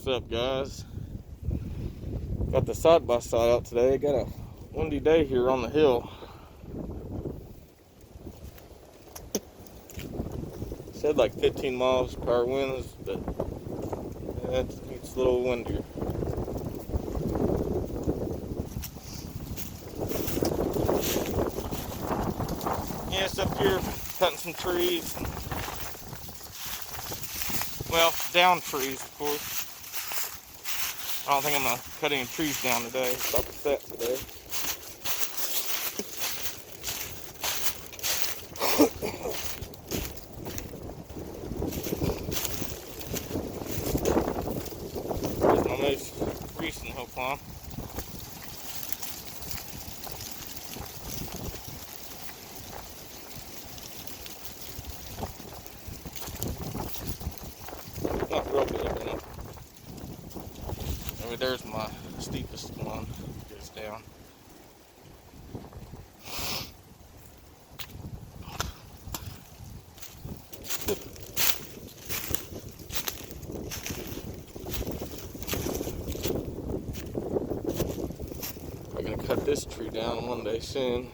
What's up, guys? Got the side-by-side out today. Got a windy day here on the hill. Said like 15 miles per hour winds, but it's a little windier. Yeah, it's up here cutting some trees. Well, down trees, of course. I don't think I'm gonna cut any trees down today. It's about to set today. There's my most recent hill climb. Not real big, you know. Maybe there's my steepest one. It goes down. I'm gonna cut this tree down one day soon.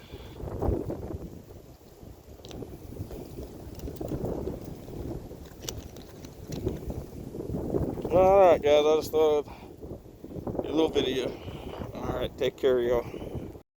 Alright, guys, I just thought I'd do a little video. Alright, take care, y'all.